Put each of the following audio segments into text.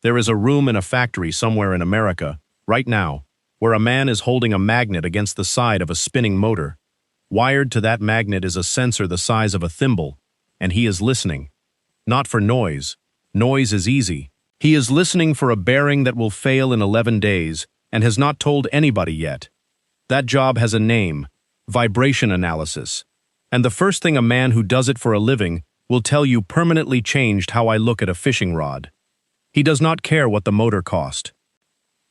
There is a room in a factory somewhere in America, right now, where a man is holding a magnet against the side of a spinning motor. Wired to that magnet is a sensor the size of a thimble, and he is listening. Not for noise. Noise is easy. He is listening for a bearing that will fail in 11 days and has not told anybody yet. That job has a name, vibration analysis. And the first thing a man who does it for a living will tell you permanently changed how I look at a fishing rod. He does not care what the motor cost.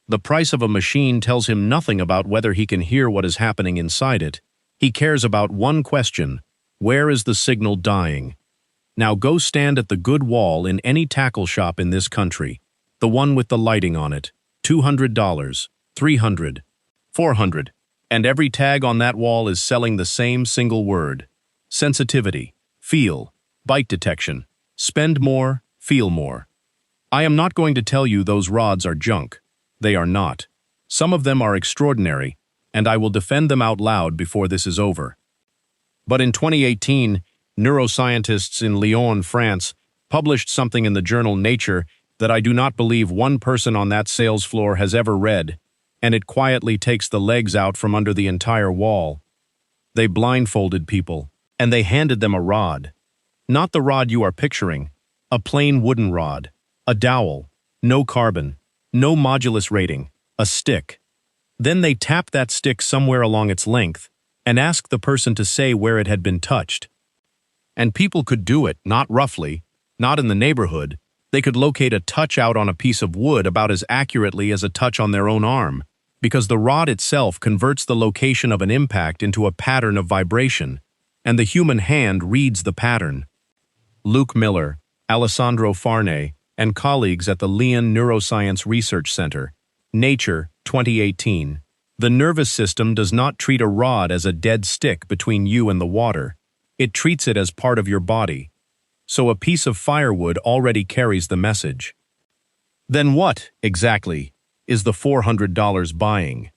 The price of a machine tells him nothing about whether he can hear what is happening inside it. He cares about one question: where is the signal dying? Now go stand at the good wall in any tackle shop in this country, the one with the lighting on it, $200, $300, $400, and every tag on that wall is selling the same single word: sensitivity, feel, bite detection, spend more, feel more. I am not going to tell you those rods are junk. They are not. Some of them are extraordinary, and I will defend them out loud before this is over. But in 2018, neuroscientists in Lyon, France, published something in the journal Nature that I do not believe one person on that sales floor has ever read, and it quietly takes the legs out from under the entire wall. They blindfolded people, and they handed them a rod. Not the rod you are picturing, a plain wooden rod, a dowel, no carbon, no modulus rating, a stick. Then they tapped that stick somewhere along its length and asked the person to say where it had been touched. And people could do it, not roughly, not in the neighborhood. They could locate a touch out on a piece of wood about as accurately as a touch on their own arm, because the rod itself converts the location of an impact into a pattern of vibration, and the human hand reads the pattern. Luke Miller, Alessandro Farne, and colleagues at the Lyon Neuroscience Research Center. Nature, 2018. The nervous system does not treat a rod as a dead stick between you and the water. It treats it as part of your body. So a piece of firewood already carries the message. Then what, exactly, is the $400 buying?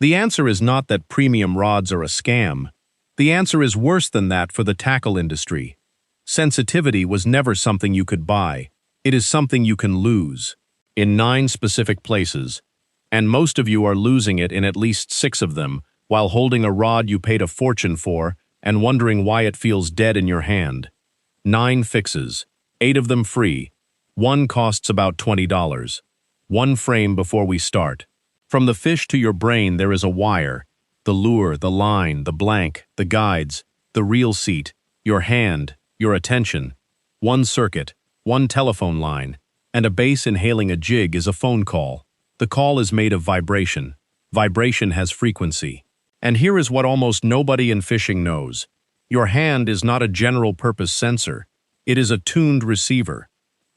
The answer is not that premium rods are a scam. The answer is worse than that for the tackle industry. Sensitivity was never something you could buy. It is something you can lose, in 9 specific places, and most of you are losing it in at least 6 of them while holding a rod you paid a fortune for and wondering why it feels dead in your hand. 9 fixes, 8 of them free. 1 costs about $20. 1 frame before we start. From the fish to your brain there is a wire, the lure, the line, the blank, the guides, the reel seat, your hand, your attention. 1 circuit, 1 telephone line, and a bass inhaling a jig is a phone call. The call is made of vibration. Vibration has frequency. And here is what almost nobody in fishing knows. Your hand is not a general-purpose sensor. It is a tuned receiver.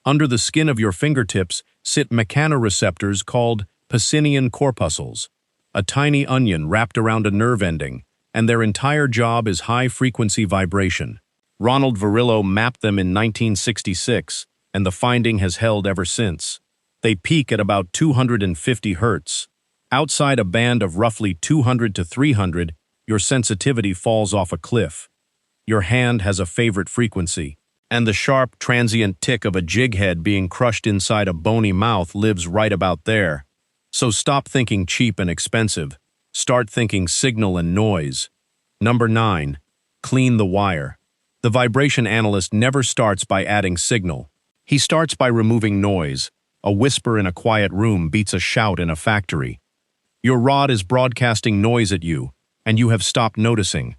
Under the skin of your fingertips sit mechanoreceptors called Pacinian corpuscles, a tiny onion wrapped around a nerve ending, and their entire job is high-frequency vibration. Ronald Varillo mapped them in 1966, and the finding has held ever since. They peak at about 250 hertz. Outside a band of roughly 200 to 300, your sensitivity falls off a cliff. Your hand has a favorite frequency, and the sharp, transient tick of a jig head being crushed inside a bony mouth lives right about there. So stop thinking cheap and expensive. Start thinking signal and noise. Number 9. Clean the wire. The vibration analyst never starts by adding signal. He starts by removing noise. A whisper in a quiet room beats a shout in a factory. Your rod is broadcasting noise at you, and you have stopped noticing.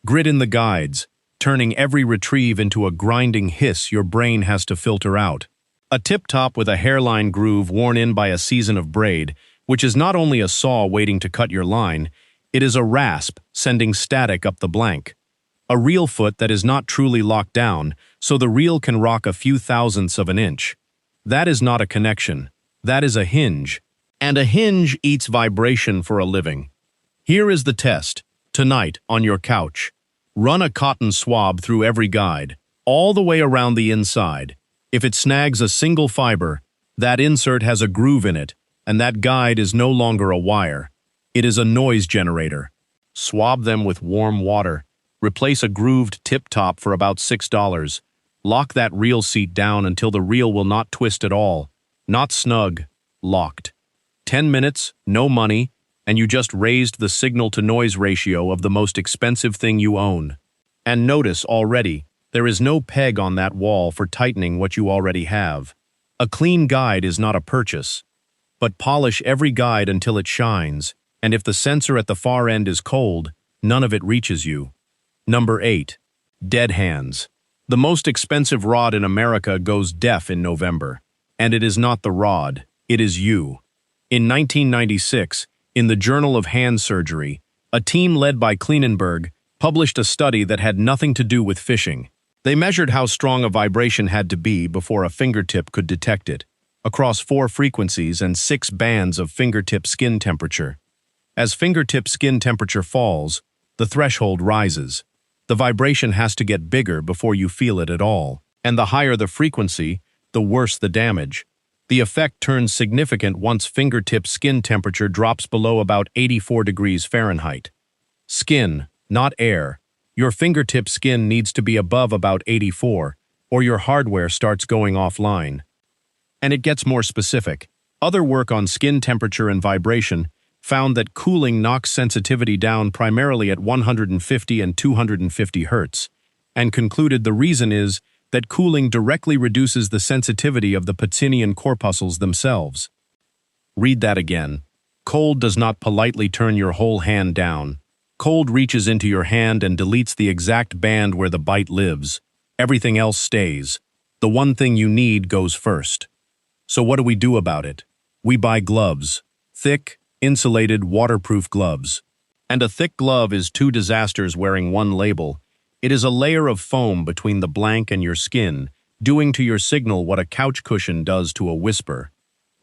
Grit in the guides, turning every retrieve into a grinding hiss your brain has to filter out. A tip-top with a hairline groove worn in by a season of braid, which is not only a saw waiting to cut your line, it is a rasp sending static up the blank. A reel foot that is not truly locked down, so the reel can rock a few thousandths of an inch. That is not a connection. That is a hinge. And a hinge eats vibration for a living. Here is the test. Tonight, on your couch. Run a cotton swab through every guide, all the way around the inside. If it snags a single fiber, that insert has a groove in it, and that guide is no longer a wire. It is a noise generator. Swab them with warm water. Replace a grooved tip-top for about $6. Lock that reel seat down until the reel will not twist at all. Not snug, locked. 10 minutes, no money, and you just raised the signal-to-noise ratio of the most expensive thing you own. And notice already, there is no peg on that wall for tightening what you already have. A clean guide is not a purchase. But polish every guide until it shines, and if the sensor at the far end is cold, none of it reaches you. Number 8. Dead hands. The most expensive rod in America goes deaf in November. And it is not the rod, it is you. In 1996, in the Journal of Hand Surgery, a team led by Kleinenberg published a study that had nothing to do with fishing. They measured how strong a vibration had to be before a fingertip could detect it, across 4 frequencies and 6 bands of fingertip skin temperature. As fingertip skin temperature falls, the threshold rises. The vibration has to get bigger before you feel it at all, and the higher the frequency, the worse the damage. The effect turns significant once fingertip skin temperature drops below about 84 degrees Fahrenheit. Skin, not air. Your fingertip skin needs to be above about 84, or your hardware starts going offline. And it gets more specific. Other work on skin temperature and vibration found that cooling knocks sensitivity down primarily at 150 and 250 Hz, and concluded the reason is that cooling directly reduces the sensitivity of the Pacinian corpuscles themselves. Read that again. Cold does not politely turn your whole hand down. Cold reaches into your hand and deletes the exact band where the bite lives. Everything else stays. The one thing you need goes first. So what do we do about it? We buy gloves. Thick, insulated, waterproof gloves. And a thick glove is 2 disasters wearing one label. It is a layer of foam between the blank and your skin, doing to your signal what a couch cushion does to a whisper.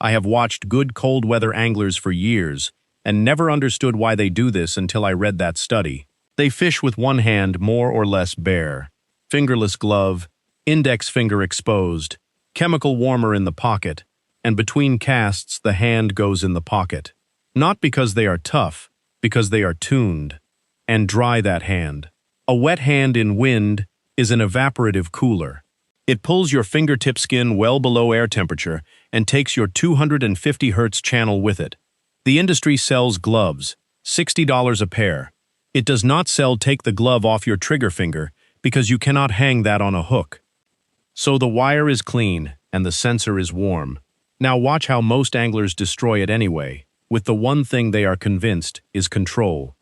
I have watched good cold weather anglers for years, and never understood why they do this until I read that study. They fish with one hand more or less bare. Fingerless glove, index finger exposed, chemical warmer in the pocket, and between casts the hand goes in the pocket. Not because they are tough, because they are tuned. And dry that hand. A wet hand in wind is an evaporative cooler. It pulls your fingertip skin well below air temperature and takes your 250 Hz channel with it. The industry sells gloves, $60 a pair. It does not sell take the glove off your trigger finger because you cannot hang that on a hook. So the wire is clean and the sensor is warm. Now watch how most anglers destroy it anyway, with the one thing they are convinced is control.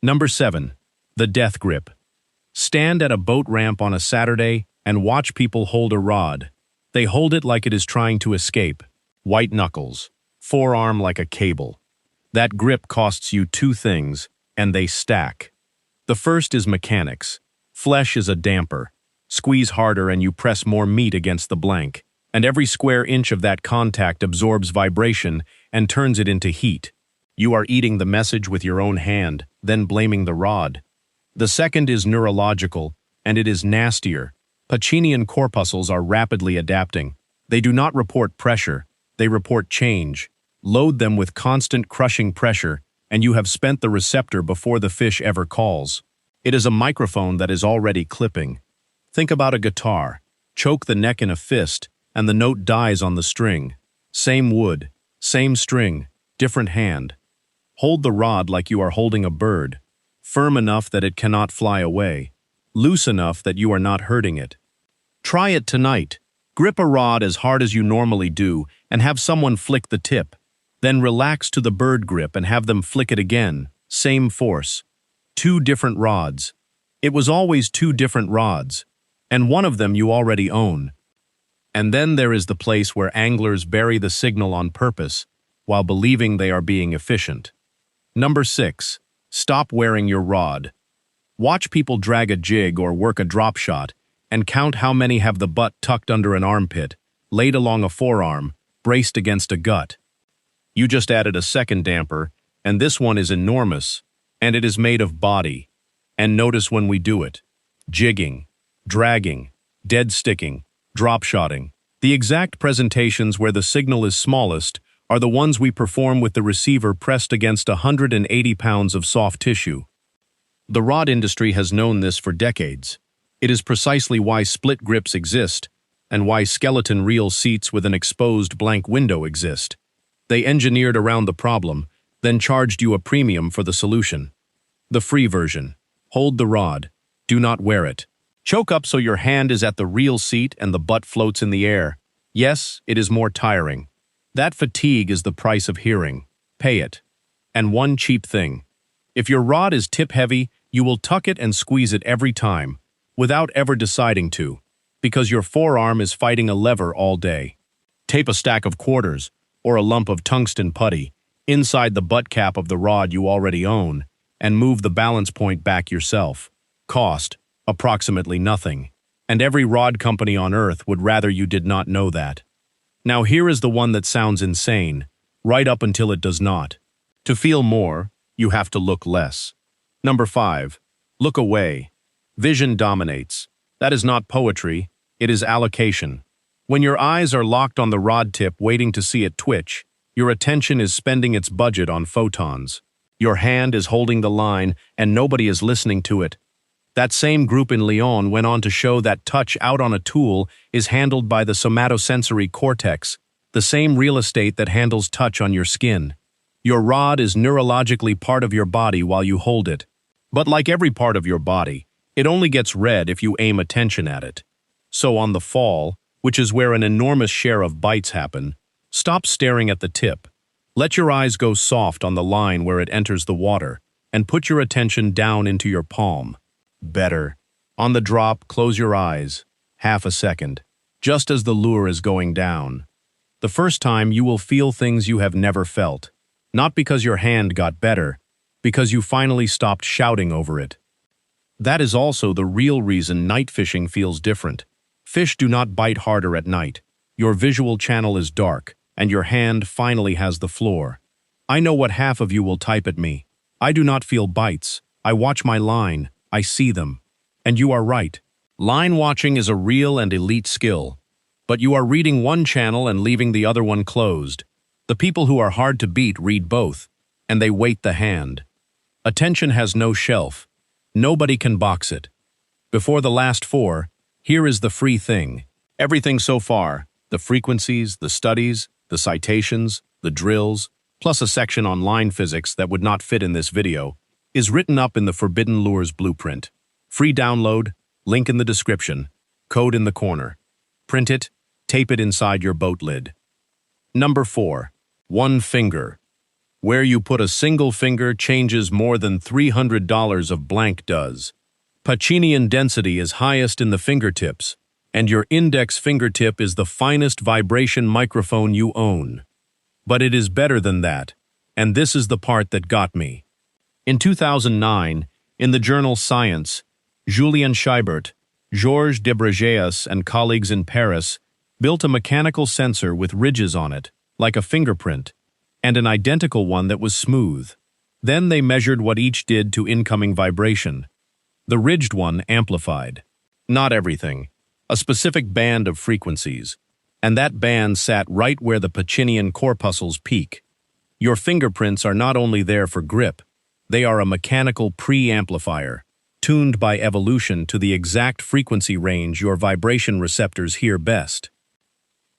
Number 7. The death grip. Stand at a boat ramp on a Saturday and watch people hold a rod. They hold it like it is trying to escape. White knuckles. Forearm like a cable. That grip costs you 2 things, and they stack. The first is mechanics. Flesh is a damper. Squeeze harder and you press more meat against the blank, and every square inch of that contact absorbs vibration and turns it into heat. You are eating the message with your own hand, then blaming the rod. The second is neurological, and it is nastier. Pacinian corpuscles are rapidly adapting. They do not report pressure, they report change. Load them with constant crushing pressure, and you have spent the receptor before the fish ever calls. It is a microphone that is already clipping. Think about a guitar. Choke the neck in a fist, and the note dies on the string. Same wood, same string, different hand. Hold the rod like you are holding a bird. Firm enough that it cannot fly away. Loose enough that you are not hurting it. Try it tonight. Grip a rod as hard as you normally do and have someone flick the tip. Then relax to the bird grip and have them flick it again. Same force. 2 different rods. It was always 2 different rods. And one of them you already own. And then there is the place where anglers bury the signal on purpose while believing they are being efficient. Number 6. Stop wearing your rod. Watch people drag a jig or work a drop shot and count how many have the butt tucked under an armpit, laid along a forearm, braced against a gut. You just added a second damper, and this one is enormous, and it is made of body. And notice when we do it. Jigging, dragging, dead sticking, drop shotting. The exact presentations where the signal is smallest are the ones we perform with the receiver pressed against 180 pounds of soft tissue. The rod industry has known this for decades. It is precisely why split grips exist, and why skeleton reel seats with an exposed blank window exist. They engineered around the problem, then charged you a premium for the solution. The free version. Hold the rod. Do not wear it. Choke up so your hand is at the reel seat and the butt floats in the air. Yes, it is more tiring. That fatigue is the price of hearing. Pay it. And one cheap thing. If your rod is tip-heavy, you will tuck it and squeeze it every time, without ever deciding to, because your forearm is fighting a lever all day. Tape a stack of quarters, or a lump of tungsten putty, inside the butt cap of the rod you already own, and move the balance point back yourself. Cost, approximately nothing. And every rod company on Earth would rather you did not know that. Now here is the one that sounds insane, right up until it does not. To feel more, you have to look less. Number 5. Look away. Vision dominates. That is not poetry, it is allocation. When your eyes are locked on the rod tip waiting to see it twitch, your attention is spending its budget on photons. Your hand is holding the line and nobody is listening to it. That same group in Lyon went on to show that touch out on a tool is handled by the somatosensory cortex, the same real estate that handles touch on your skin. Your rod is neurologically part of your body while you hold it. But like every part of your body, it only gets red if you aim attention at it. So on the fall, which is where an enormous share of bites happen, stop staring at the tip. Let your eyes go soft on the line where it enters the water, and put your attention down into your palm. Better. On the drop, close your eyes. Half a second. Just as the lure is going down. The first time you will feel things you have never felt. Not because your hand got better, because you finally stopped shouting over it. That is also the real reason night fishing feels different. Fish do not bite harder at night. Your visual channel is dark, and your hand finally has the floor. I know what half of you will type at me. I do not feel bites. I watch my line. I see them. And you are right. Line watching is a real and elite skill. But you are reading one channel and leaving the other one closed. The people who are hard to beat read both, and they weight the hand. Attention has no shelf. Nobody can box it. Before the last 4, here is the free thing. Everything so far, the frequencies, the studies, the citations, the drills, plus a section on line physics that would not fit in this video, is written up in the Forbidden Lures blueprint. Free download, link in the description, code in the corner. Print it, tape it inside your boat lid. Number 4. One finger. Where you put a single finger changes more than $300 of blank does. Pacinian density is highest in the fingertips, and your index fingertip is the finest vibration microphone you own. But it is better than that, and this is the part that got me. In 2009, in the journal Science, Julien Scheibert, Georges Debrogéas and colleagues in Paris built a mechanical sensor with ridges on it, like a fingerprint, and an identical one that was smooth. Then they measured what each did to incoming vibration. The ridged one amplified. Not everything. A specific band of frequencies. And that band sat right where the Pacinian corpuscles peak. Your fingerprints are not only there for grip, they are a mechanical pre-amplifier, tuned by evolution to the exact frequency range your vibration receptors hear best.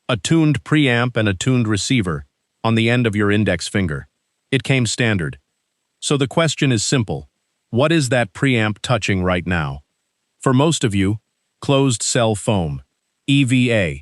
A tuned preamp and a tuned receiver on the end of your index finger. It came standard. So the question is simple. What is that preamp touching right now? For most of you, closed cell foam, EVA.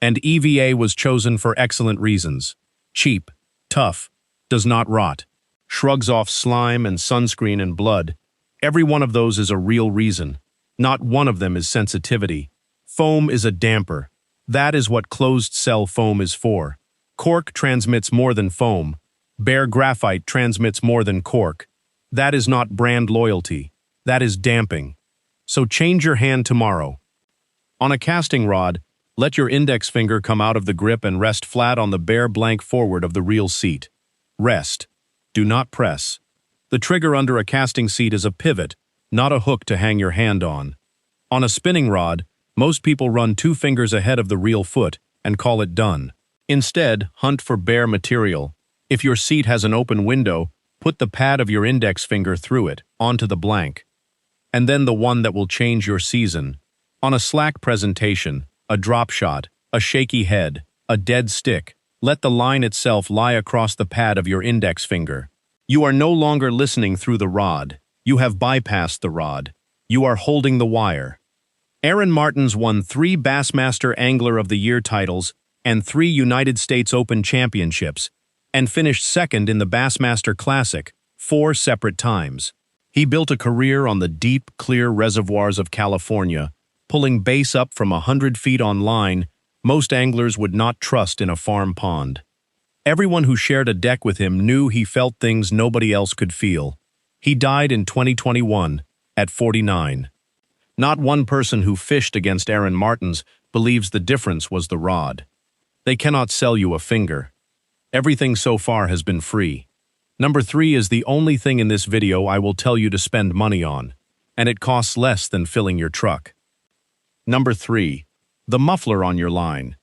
And EVA was chosen for excellent reasons. Cheap, tough, does not rot, shrugs off slime and sunscreen and blood. Every one of those is a real reason. Not one of them is sensitivity. Foam is a damper. That is what closed cell foam is for. Cork transmits more than foam. Bare graphite transmits more than cork. That is not brand loyalty. That is damping. So change your hand tomorrow. On a casting rod, let your index finger come out of the grip and rest flat on the bare blank forward of the reel seat. Rest. Do not press. The trigger under a casting seat is a pivot, not a hook to hang your hand on. On a spinning rod, most people run 2 fingers ahead of the reel foot and call it done. Instead, hunt for bare material. If your seat has an open window, put the pad of your index finger through it, onto the blank. And then the one that will change your season. On a slack presentation, a drop shot, a shaky head, a dead stick. Let the line itself lie across the pad of your index finger. You are no longer listening through the rod. You have bypassed the rod. You are holding the wire. Aaron Martens won 3 Bassmaster Angler of the Year titles and 3 United States Open championships, and finished second in the Bassmaster Classic 4 separate times. He built a career on the deep, clear reservoirs of California, pulling bass up from 100 feet on line most anglers would not trust in a farm pond. Everyone who shared a deck with him knew he felt things nobody else could feel. He died in 2021, at 49. Not one person who fished against Aaron Martens believes the difference was the rod. They cannot sell you a finger. Everything so far has been free. Number 3 is the only thing in this video I will tell you to spend money on, and it costs less than filling your truck. Number 3. The muffler on your line.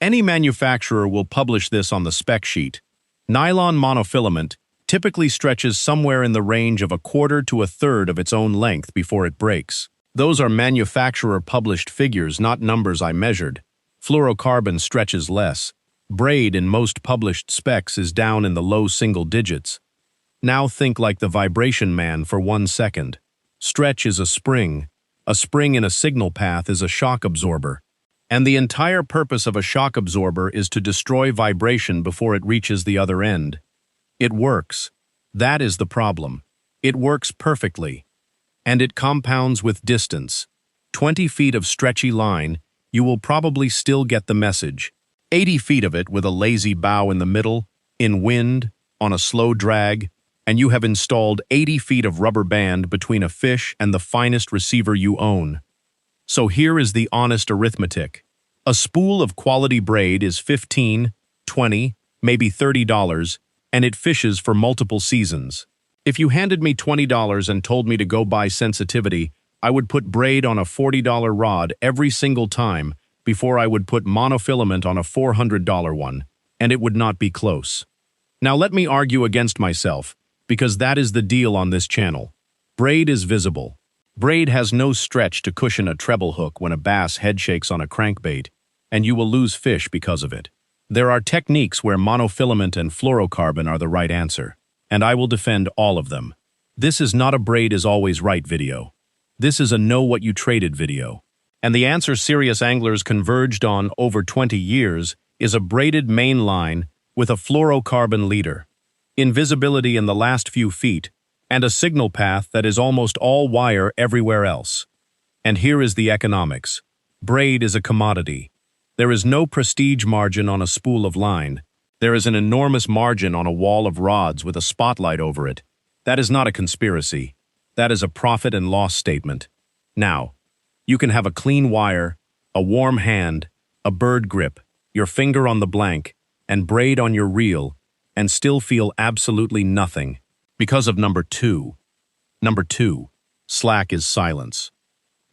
Any manufacturer will publish this on the spec sheet. Nylon monofilament typically stretches somewhere in the range of 1/4 to 1/3 of its own length before it breaks. Those are manufacturer-published figures, not numbers I measured. Fluorocarbon stretches less. Braid in most published specs is down in the low single digits. Now think like the vibration man for 1 second. Stretch is a spring. A spring in a signal path is a shock absorber. And the entire purpose of a shock absorber is to destroy vibration before it reaches the other end. It works. That is the problem. It works perfectly. And it compounds with distance. 20 feet of stretchy line, you will probably still get the message. 80 feet of it with a lazy bow in the middle, in wind, on a slow drag, and you have installed 80 feet of rubber band between a fish and the finest receiver you own. So here is the honest arithmetic. A spool of quality braid is $15, $20, maybe $30, and it fishes for multiple seasons. If you handed me $20 and told me to go buy sensitivity, I would put braid on a $40 rod every single time before I would put monofilament on a $400 one, and it would not be close. Now let me argue against myself, because that is the deal on this channel. Braid is visible. Braid has no stretch to cushion a treble hook when a bass head shakes on a crankbait, and you will lose fish because of it. There are techniques where monofilament and fluorocarbon are the right answer, and I will defend all of them. This is not a braid is always right video. This is a know what you traded video. And the answer serious anglers converged on over 20 years is a braided main line with a fluorocarbon leader, invisibility in the last few feet, and a signal path that is almost all wire everywhere else. And here is the economics. Braid is a commodity. There is no prestige margin on a spool of line. There is an enormous margin on a wall of rods with a spotlight over it. That is not a conspiracy. That is a profit and loss statement. Now, you can have a clean wire, a warm hand, a bird grip, your finger on the blank, and braid on your reel, and still feel absolutely nothing. Because of number 2. Number 2, slack is silence.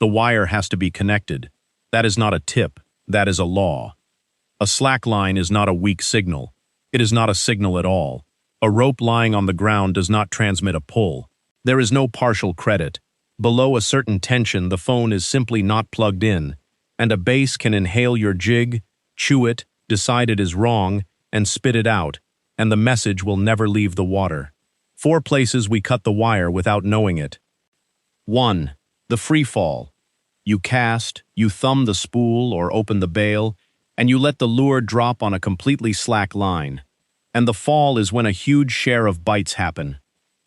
The wire has to be connected. That is not a tip, that is a law. A slack line is not a weak signal. It is not a signal at all. A rope lying on the ground does not transmit a pull. There is no partial credit. Below a certain tension, the phone is simply not plugged in, and a bass can inhale your jig, chew it, decide it is wrong, and spit it out, and the message will never leave the water. 4 places we cut the wire without knowing it. 1. The free fall. You cast, you thumb the spool or open the bail, and you let the lure drop on a completely slack line. And the fall is when a huge share of bites happen.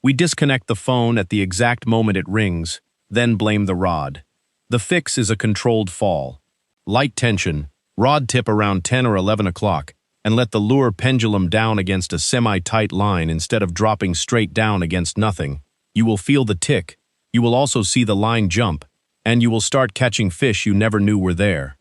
We disconnect the phone at the exact moment it rings, then blame the rod. The fix is a controlled fall. Light tension, rod tip around 10 or 11 o'clock, and let the lure pendulum down against a semi-tight line instead of dropping straight down against nothing. You will feel the tick, you will also see the line jump, and you will start catching fish you never knew were there.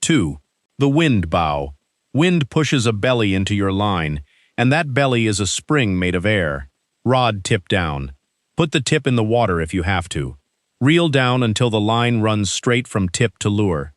2. The wind bow. Wind pushes a belly into your line, and that belly is a spring made of air. Rod tip down. Put the tip in the water if you have to. Reel down until the line runs straight from tip to lure.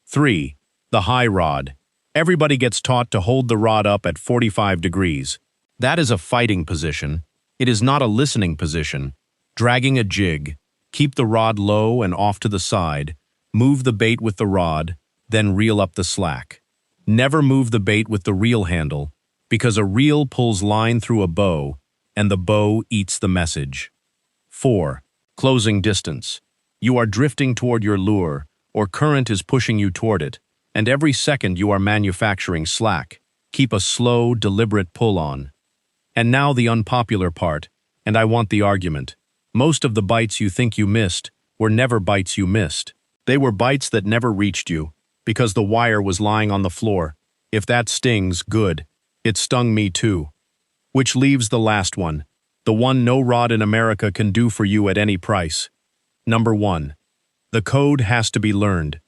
3. The high rod. Everybody gets taught to hold the rod up at 45 degrees. That is a fighting position. It is not a listening position. Dragging a jig. Keep the rod low and off to the side. Move the bait with the rod. then reel up the slack. Never move the bait with the reel handle, because a reel pulls line through a bow, and the bow eats the message. 4. Closing distance. You are drifting toward your lure, or current is pushing you toward it, and every second you are manufacturing slack. Keep a slow, deliberate pull on. And now the unpopular part, and I want the argument. Most of the bites you think you missed were never bites you missed. They were bites that never reached you, because the wire was lying on the floor. If that stings, good. It stung me too. Which leaves the last one, the one no rod in America can do for you at any price. Number 1. The code has to be learned.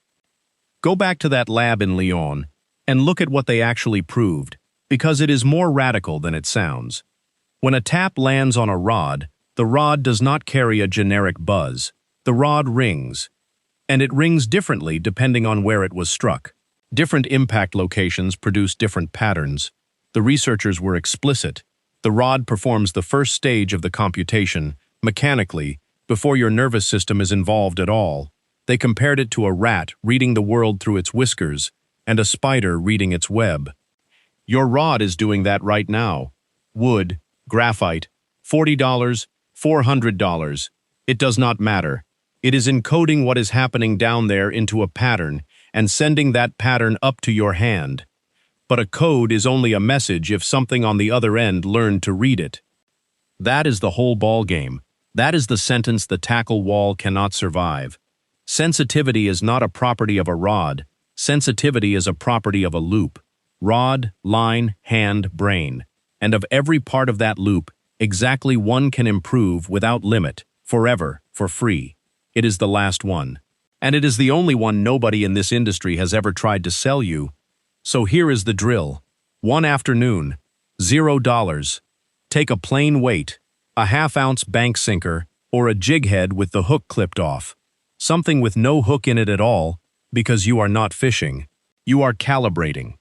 Go back to that lab in Lyon and look at what they actually proved, because it is more radical than it sounds. When a tap lands on a rod, the rod does not carry a generic buzz. The rod rings. And it rings differently depending on where it was struck. Different impact locations produce different patterns. The researchers were explicit. The rod performs the first stage of the computation, mechanically, before your nervous system is involved at all. They compared it to a rat reading the world through its whiskers and a spider reading its web. Your rod is doing that right now. Wood, graphite, $40, $400. It does not matter. It is encoding what is happening down there into a pattern and sending that pattern up to your hand. But a code is only a message if something on the other end learned to read it. That is the whole ball game. That is the sentence the tackle wall cannot survive. Sensitivity is not a property of a rod. Sensitivity is a property of a loop. Rod, line, hand, brain. And of every part of that loop, exactly one can improve without limit, forever, for free. It is the last one. And it is the only one nobody in this industry has ever tried to sell you. So here is the drill. One afternoon, $0. Take a plain weight, a half-ounce bank sinker, or a jig head with the hook clipped off. Something with no hook in it at all, because you are not fishing. You are calibrating.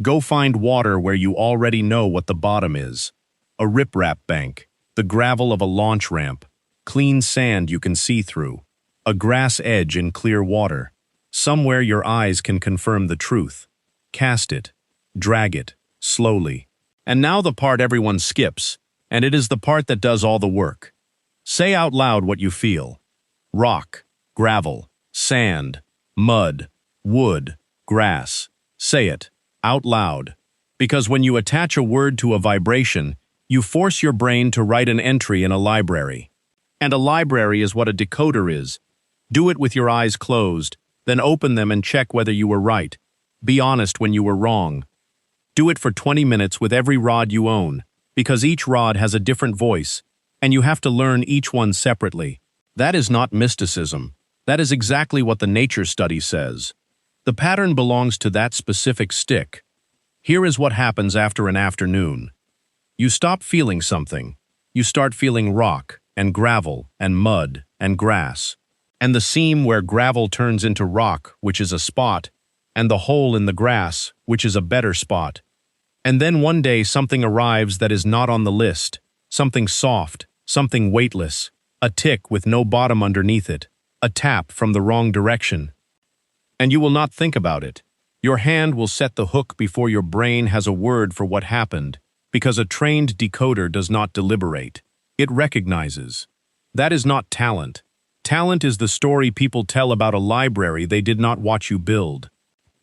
Go find water where you already know what the bottom is. A riprap bank, the gravel of a launch ramp, clean sand you can see through, a grass edge in clear water. Somewhere your eyes can confirm the truth. Cast it. Drag it. Slowly. And now the part everyone skips, and it is the part that does all the work. Say out loud what you feel. Rock, gravel, sand, mud, wood, grass. Say it, out loud. Because when you attach a word to a vibration, you force your brain to write an entry in a library. And a library is what a decoder is. Do it with your eyes closed, then open them and check whether you were right. Be honest when you were wrong. Do it for 20 minutes with every rod you own, because each rod has a different voice, and you have to learn each one separately. That is not mysticism. That is exactly what the nature study says. The pattern belongs to that specific stick. Here is what happens after an afternoon. You stop feeling something. You start feeling rock, and gravel, and mud, and grass. And the seam where gravel turns into rock, which is a spot, and the hole in the grass, which is a better spot. And then one day something arrives that is not on the list, something soft, something weightless, a tick with no bottom underneath it, a tap from the wrong direction. And you will not think about it. Your hand will set the hook before your brain has a word for what happened, because a trained decoder does not deliberate. It recognizes. That is not talent. Talent is the story people tell about a library they did not watch you build.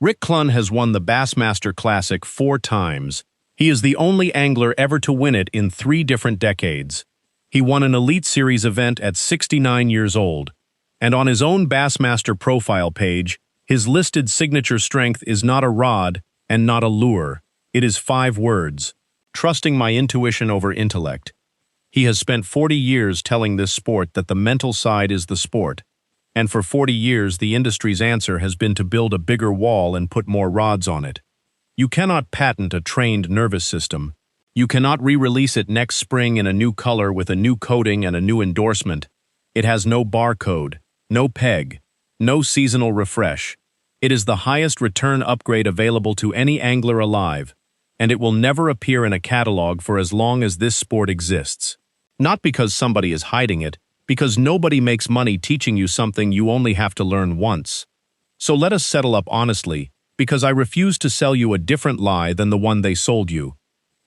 Rick Clunn has won the Bassmaster Classic 4 times. He is the only angler ever to win it in 3 different decades. He won an Elite Series event at 69 years old. And on his own Bassmaster profile page, his listed signature strength is not a rod and not a lure. It is 5 words. Trusting my intuition over intellect. He has spent 40 years telling this sport that the mental side is the sport. And for 40 years, the industry's answer has been to build a bigger wall and put more rods on it. You cannot patent a trained nervous system. You cannot re-release it next spring in a new color with a new coating and a new endorsement. It has no barcode, no peg, no seasonal refresh. It is the highest return upgrade available to any angler alive, and it will never appear in a catalog for as long as this sport exists. Not because somebody is hiding it, because nobody makes money teaching you something you only have to learn once. So let us settle up honestly, because I refuse to sell you a different lie than the one they sold you.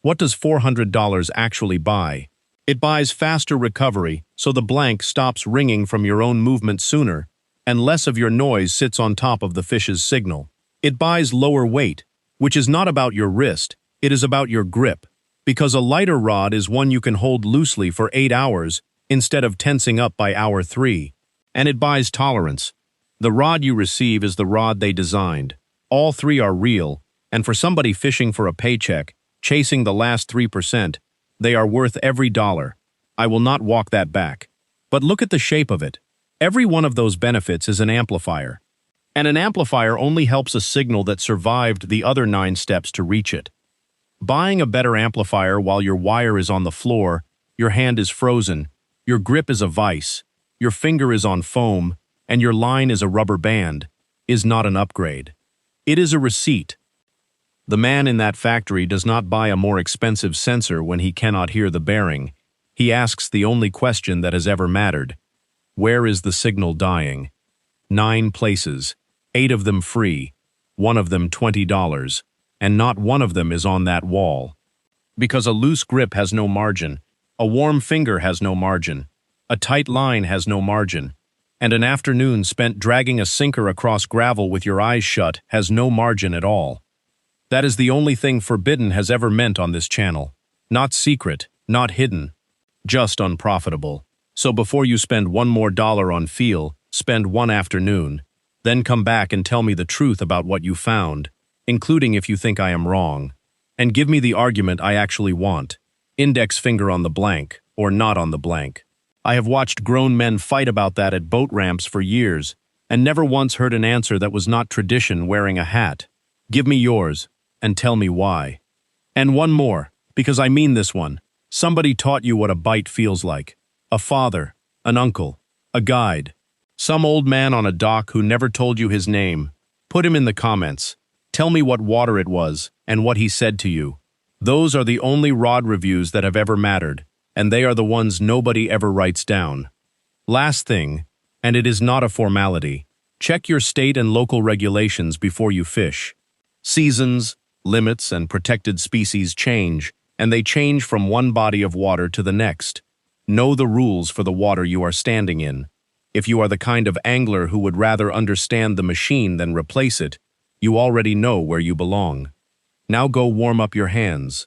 What does $400 actually buy? It buys faster recovery, so the blank stops ringing from your own movement sooner, and less of your noise sits on top of the fish's signal. It buys lower weight, which is not about your wrist, it is about your grip, because a lighter rod is one you can hold loosely for 8 hours instead of tensing up by hour 3. And it buys tolerance. The rod you receive is the rod they designed. All 3 are real, and for somebody fishing for a paycheck, chasing the last 3%, they are worth every dollar. I will not walk that back. But look at the shape of it. Every one of those benefits is an amplifier. And an amplifier only helps a signal that survived the other 9 steps to reach it. Buying a better amplifier while your wire is on the floor, your hand is frozen, your grip is a vice, your finger is on foam, and your line is a rubber band, is not an upgrade. It is a receipt. The man in that factory does not buy a more expensive sensor when he cannot hear the bearing. He asks the only question that has ever mattered. Where is the signal dying? 9 places, 8 of them free, 1 of them $20, and not one of them is on that wall. Because a loose grip has no margin, a warm finger has no margin, a tight line has no margin, and an afternoon spent dragging a sinker across gravel with your eyes shut has no margin at all. That is the only thing forbidden has ever meant on this channel. Not secret, not hidden, just unprofitable. So before you spend $1 more on feel, spend 1 afternoon. Then come back and tell me the truth about what you found, including if you think I am wrong. And give me the argument I actually want. Index finger on the blank, or not on the blank. I have watched grown men fight about that at boat ramps for years, and never once heard an answer that was not tradition wearing a hat. Give me yours, and tell me why. And one more, because I mean this one. Somebody taught you what a bite feels like. A father, an uncle, a guide. Some old man on a dock who never told you his name. Put him in the comments. Tell me what water it was, and what he said to you. Those are the only rod reviews that have ever mattered, and they are the ones nobody ever writes down. Last thing, and it is not a formality, check your state and local regulations before you fish. Seasons, limits, and protected species change, and they change from one body of water to the next. Know the rules for the water you are standing in. If you are the kind of angler who would rather understand the machine than replace it, you already know where you belong. Now go warm up your hands.